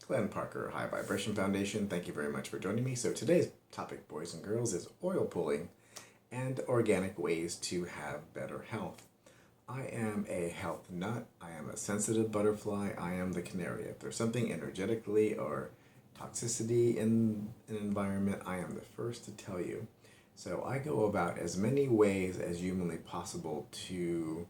Glenn Parker, High Vibration Foundation. Thank you very much for joining me. So today's topic, boys and girls, is oil pulling and organic ways to have better health. I am a health nut. I am a sensitive butterfly. I am the canary. If there's something energetically or toxicity in an environment, I am the first to tell you. So I go about as many ways as humanly possible to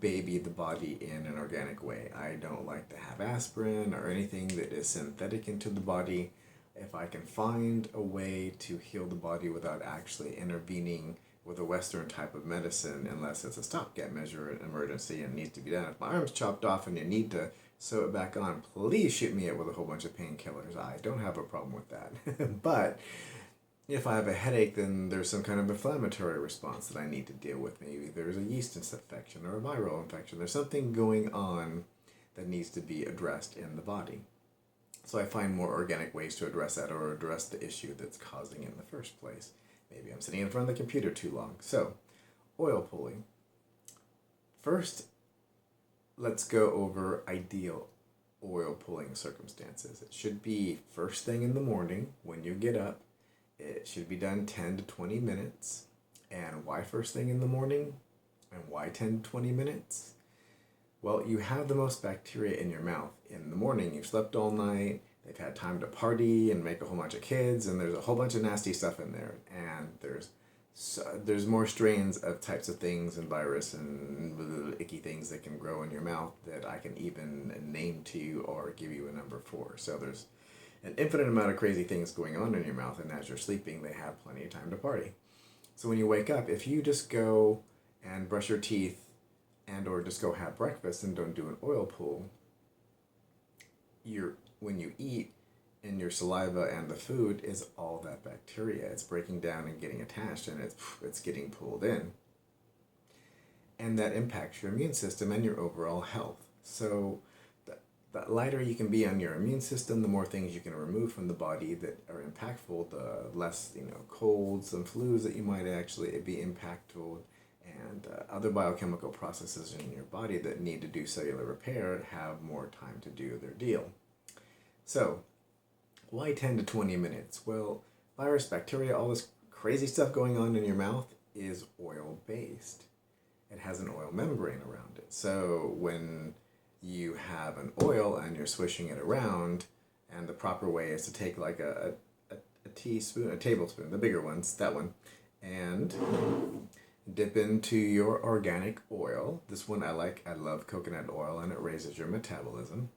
baby the body in an organic way. I don't like to have aspirin or anything that is synthetic into the body. If I can find a way to heal the body without actually intervening with a Western type of medicine, unless it's a stopgap measure, an emergency, and needs to be done. If my arm's chopped off and you need to sew it back on, please shoot me with a whole bunch of painkillers. I don't have a problem with that. But if I have a headache, then there's some kind of inflammatory response that I need to deal with. Maybe there's a yeast infection or a viral infection. There's something going on that needs to be addressed in the body. So I find more organic ways to address that or address the issue that's causing it in the first place. Maybe I'm sitting in front of the computer too long. So, oil pulling. First, let's go over ideal oil pulling circumstances. It should be first thing in the morning when you get up. It should be done 10 to 20 minutes. And why first thing in the morning? And why 10 to 20 minutes? Well, you have the most bacteria in your mouth. In the morning, you've slept all night, they've had time to party and make a whole bunch of kids, and there's a whole bunch of nasty stuff in there. And there's more strains of types of things and virus and icky things that can grow in your mouth that I can even name to you or give you a number for. So there's an infinite amount of crazy things going on in your mouth, and as you're sleeping, they have plenty of time to party. So when you wake up, if you just go and brush your teeth and or just go have breakfast and don't do an oil pull, when you eat, and your saliva and the food is all that bacteria. It's breaking down and getting attached, and it's getting pulled in. And that impacts your immune system and your overall health. So the lighter you can be on your immune system, the more things you can remove from the body that are impactful, the less colds and flus that you might actually be impactful, and other biochemical processes in your body that need to do cellular repair have more time to do their deal. So, why 10 to 20 minutes? Well, virus, bacteria, all this crazy stuff going on in your mouth is oil-based. It has an oil membrane around it. So when you have an oil and you're swishing it around, and the proper way is to take like a teaspoon, a tablespoon, the bigger ones, that one, and dip into your organic oil. This one I like. I love coconut oil, and it raises your metabolism.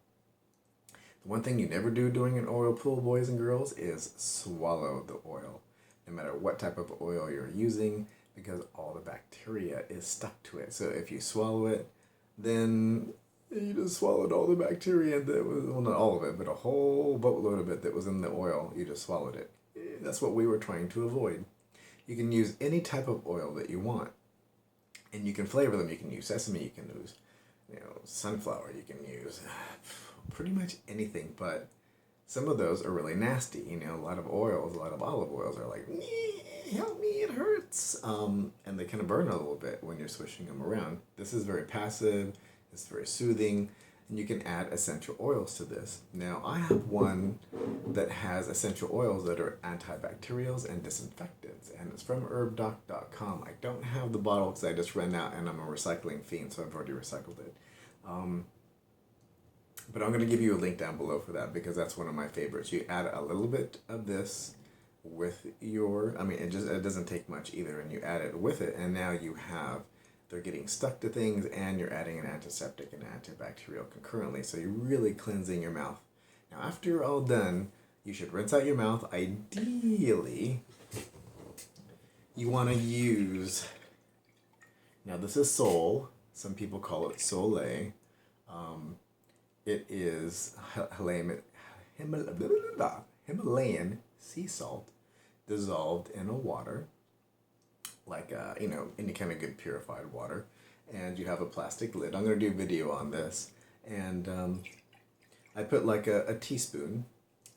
The one thing you never do during an oil pull, boys and girls, is swallow the oil, no matter what type of oil you're using, because all the bacteria is stuck to it. So if you swallow it, then you just swallowed all the bacteria that was, well, not all of it, but a whole boatload of it that was in the oil. You just swallowed it. That's what we were trying to avoid. You can use any type of oil that you want, and you can flavor them. You can use sesame, you can use sunflower, you can use pretty much anything, but some of those are really nasty. A lot of oils, a lot of olive oils are like, help me, it hurts. And they kind of burn a little bit when you're swishing them around. This is very passive, it's very soothing, and you can add essential oils to this. Now, I have one that has essential oils that are antibacterials and disinfectants, and it's from herbdoc.com. I don't have the bottle because I just ran out, and I'm a recycling fiend, so I've already recycled it. But I'm going to give you a link down below for that, because that's one of my favorites. You add a little bit of this with your, it doesn't take much either, and you add it with it, and now they're getting stuck to things, and you're adding an antiseptic and antibacterial concurrently, so you're really cleansing your mouth. Now, after you're all done, you should rinse out your mouth. Ideally, you want to use, now this is Sol, some people call it Soleil. It is Himalayan sea salt dissolved in a water, like any kind of good purified water, and you have a plastic lid. I'm going to do a video on this, and I put like a teaspoon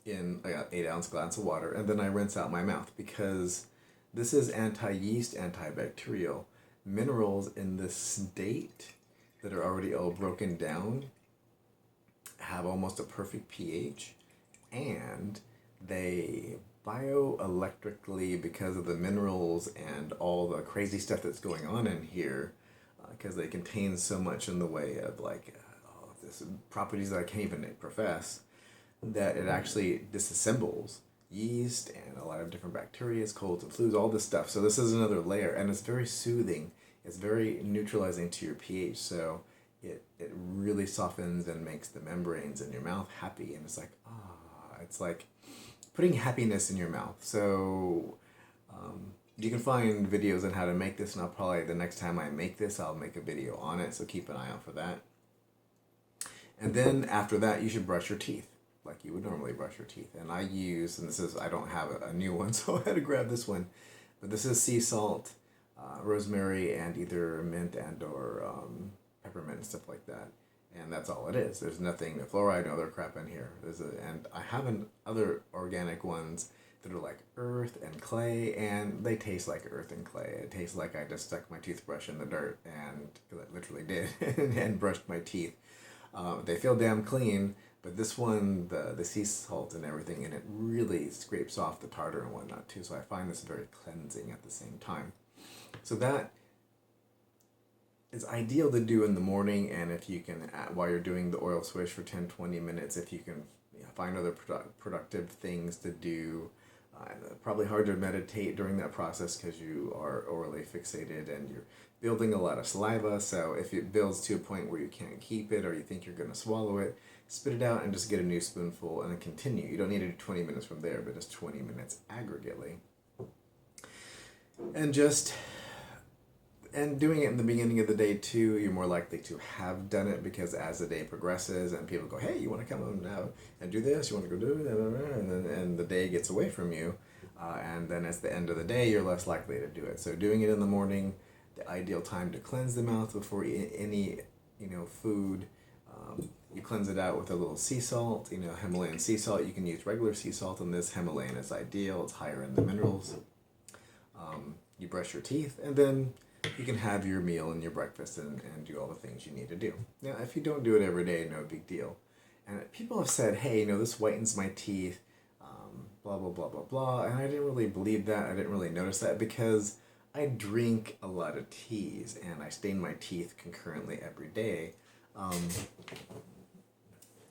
in an 8-ounce glass of water, and then I rinse out my mouth, because this is anti-yeast, antibacterial. Minerals in this state that are already all broken down have almost a perfect pH, and they bioelectrically, because of the minerals and all the crazy stuff that's going on in here, because they contain so much in the way of like all of this properties that I can't even profess, that it actually disassembles yeast and a lot of different bacteria, colds and flus, all this stuff. So this is another layer, and it's very soothing. It's very neutralizing to your pH. So it really softens and makes the membranes in your mouth happy, and it's like it's like putting happiness in your mouth. So you can find videos on how to make this, and I'll probably, the next time I make this, I'll make a video on it, so keep an eye out for that. And then after that, you should brush your teeth like you would normally brush your teeth. And I use, and this is, I don't have a new one, so I had to grab this one, but this is sea salt, rosemary, and either mint and or peppermint and stuff like that. And that's all it is. There's nothing, no fluoride, no other crap in here. And I have other organic ones that are like earth and clay, and they taste like earth and clay. It tastes like I just stuck my toothbrush in the dirt, and I literally did, and brushed my teeth. They feel damn clean, but this one, the sea salt and everything, and it really scrapes off the tartar and whatnot too. So I find this very cleansing at the same time. So that is ideal to do in the morning, and if you can, while you're doing the oil swish for 10-20 minutes, if you can find other productive things to do. Probably hard to meditate during that process because you are orally fixated and you're building a lot of saliva. So if it builds to a point where you can't keep it or you think you're going to swallow it, spit it out and just get a new spoonful and then continue. You don't need to do 20 minutes from there, but just 20 minutes aggregately. And doing it in the beginning of the day too, you're more likely to have done it, because as the day progresses and people go, hey, you want to come now and do this? You want to go do it? And the day gets away from you. And then at the end of the day, you're less likely to do it. So doing it in the morning, the ideal time to cleanse the mouth before any food. You cleanse it out with a little sea salt, Himalayan sea salt. You can use regular sea salt on this. Himalayan is ideal. It's higher in the minerals. You brush your teeth, and then you can have your meal and your breakfast and do all the things you need to do. Now, if you don't do it every day, no big deal. And people have said, hey, this whitens my teeth, blah, blah, blah, blah, blah. And I didn't really believe that. I didn't really notice that because I drink a lot of teas and I stain my teeth concurrently every day.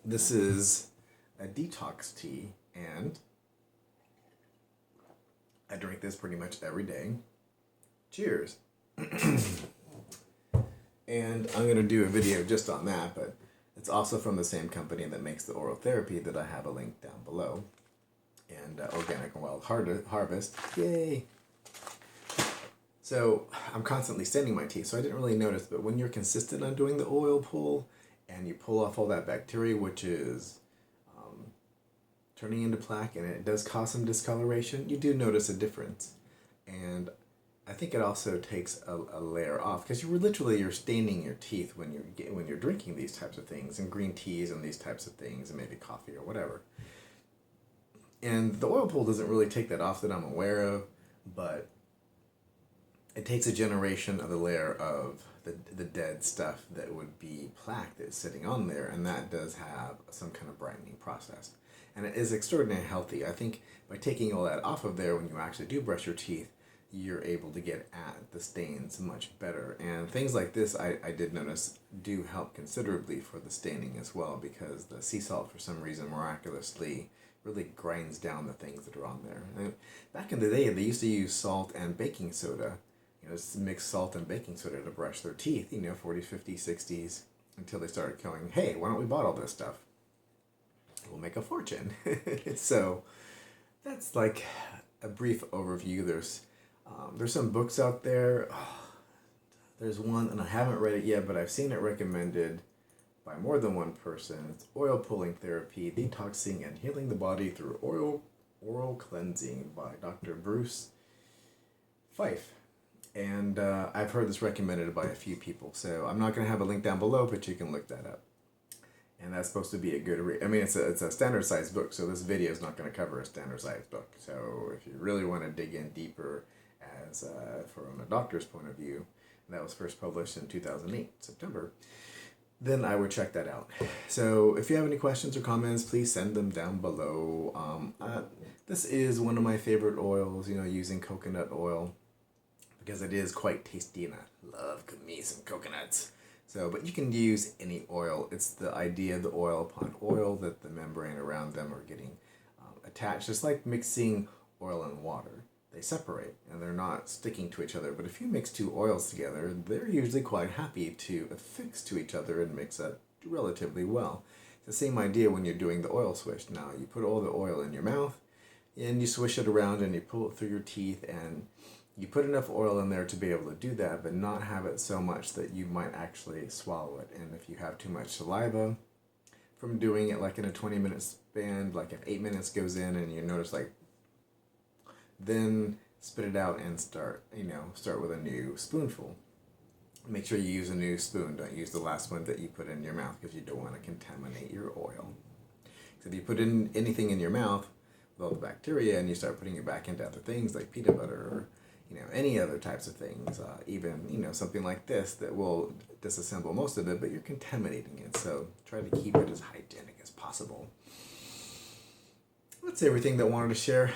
This is a detox tea, and I drink this pretty much every day. Cheers. And I'm going to do a video just on that, but it's also from the same company that makes the oral therapy that I have a link down below. And Organic and Wild Harvest. Yay! So I'm constantly staining my teeth, so I didn't really notice, but when you're consistent on doing the oil pull and you pull off all that bacteria, which is turning into plaque, and it does cause some discoloration, you do notice a difference. And I think it also takes a layer off, because you're staining your teeth when you're drinking these types of things, and green teas and these types of things, and maybe coffee or whatever. And the oil pull doesn't really take that off that I'm aware of, but it takes a generation of the layer of the dead stuff that would be plaque that's sitting on there, and that does have some kind of brightening process. And it is extraordinarily healthy. I think by taking all that off of there when you actually do brush your teeth, you're able to get at the stains much better. And things like this, I did notice, do help considerably for the staining as well, because the sea salt, for some reason, miraculously really grinds down the things that are on there. And back in the day, they used to use salt and baking soda, mix salt and baking soda to brush their teeth, 40s, 50s, 60s, until they started going, hey, why don't we bottle this stuff? We'll make a fortune. So that's like a brief overview. There's some books out there. There's one, and I haven't read it yet, but I've seen it recommended by more than one person. It's Oil Pulling Therapy, Detoxing and Healing the Body Through Oral Cleansing by Dr. Bruce Fife. And I've heard this recommended by a few people, so I'm not going to have a link down below, but you can look that up. And that's supposed to be a good read. I mean, it's a standard sized book, so this video is not going to cover a standard sized book. So if you really want to dig in deeper, as from a doctor's point of view, that was first published in 2008, September, then I would check that out. So if you have any questions or comments, please send them down below. This is one of my favorite oils, using coconut oil, because it is quite tasty and I love me some coconuts. So, but you can use any oil. It's the idea of the oil upon oil that the membrane around them are getting attached. It's like mixing oil and water. They separate and they're not sticking to each other. But if you mix two oils together, they're usually quite happy to affix to each other and mix up relatively well. It's the same idea when you're doing the oil swish. Now, you put all the oil in your mouth and you swish it around and you pull it through your teeth, and you put enough oil in there to be able to do that, but not have it so much that you might actually swallow it. And if you have too much saliva from doing it like in a 20-minute span, like if 8 minutes goes in and you notice like, then spit it out and start with a new spoonful. Make sure you use a new spoon. Don't use the last one that you put in your mouth, because you don't want to contaminate your oil. So if you put in anything in your mouth with all the bacteria and you start putting it back into other things like peanut butter or any other types of things, even something like this that will disassemble most of it, but you're contaminating it. So try to keep it as hygienic as possible. That's everything that I wanted to share.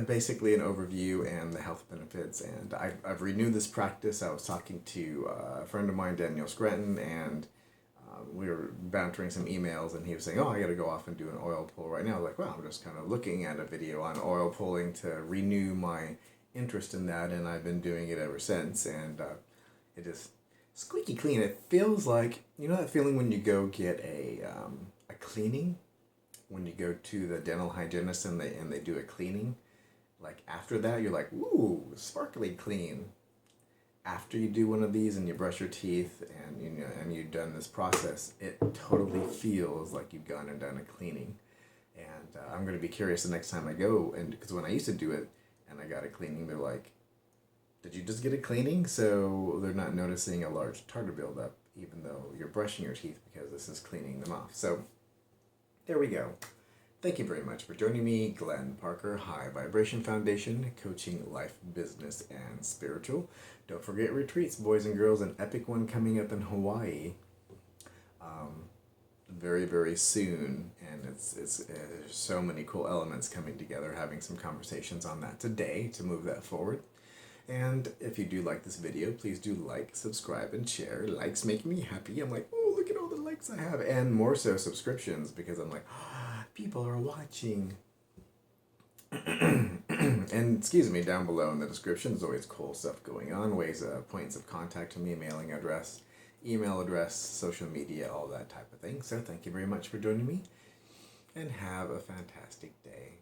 Basically an overview and the health benefits. And I've renewed this practice. I was talking to a friend of mine, Daniel Scranton, and we were bantering some emails, and he was saying, I got to go off and do an oil pull right now. Like, I'm just kind of looking at a video on oil pulling to renew my interest in that, and I've been doing it ever since, and it is squeaky clean. It feels like, that feeling when you go get a cleaning, when you go to the dental hygienist and they do a cleaning, like after that you're like, ooh, sparkly clean. After you do one of these and you brush your teeth and you've done this process, it totally feels like you've gone and done a cleaning. And I'm going to be curious the next time I go, and because when I used to do it and I got a cleaning, they're like, did you just get a cleaning? So they're not noticing a large tartar buildup, even though you're brushing your teeth, because this is cleaning them off. So there we go. Thank you very much for joining me, Glenn Parker, High Vibration Foundation, coaching life, business, and spiritual. Don't forget retreats, boys and girls, an epic one coming up in Hawaii very, very soon. And it's so many cool elements coming together, having some conversations on that today to move that forward. And if you do like this video, please do like, subscribe, and share. Likes make me happy. I'm like, oh, look at all the likes I have. And more so subscriptions, because I'm like, people are watching. And excuse me, down below in the description, there's always cool stuff going on. Ways, points of contact to me, mailing address, email address, social media, all that type of thing. So thank you very much for joining me, and have a fantastic day.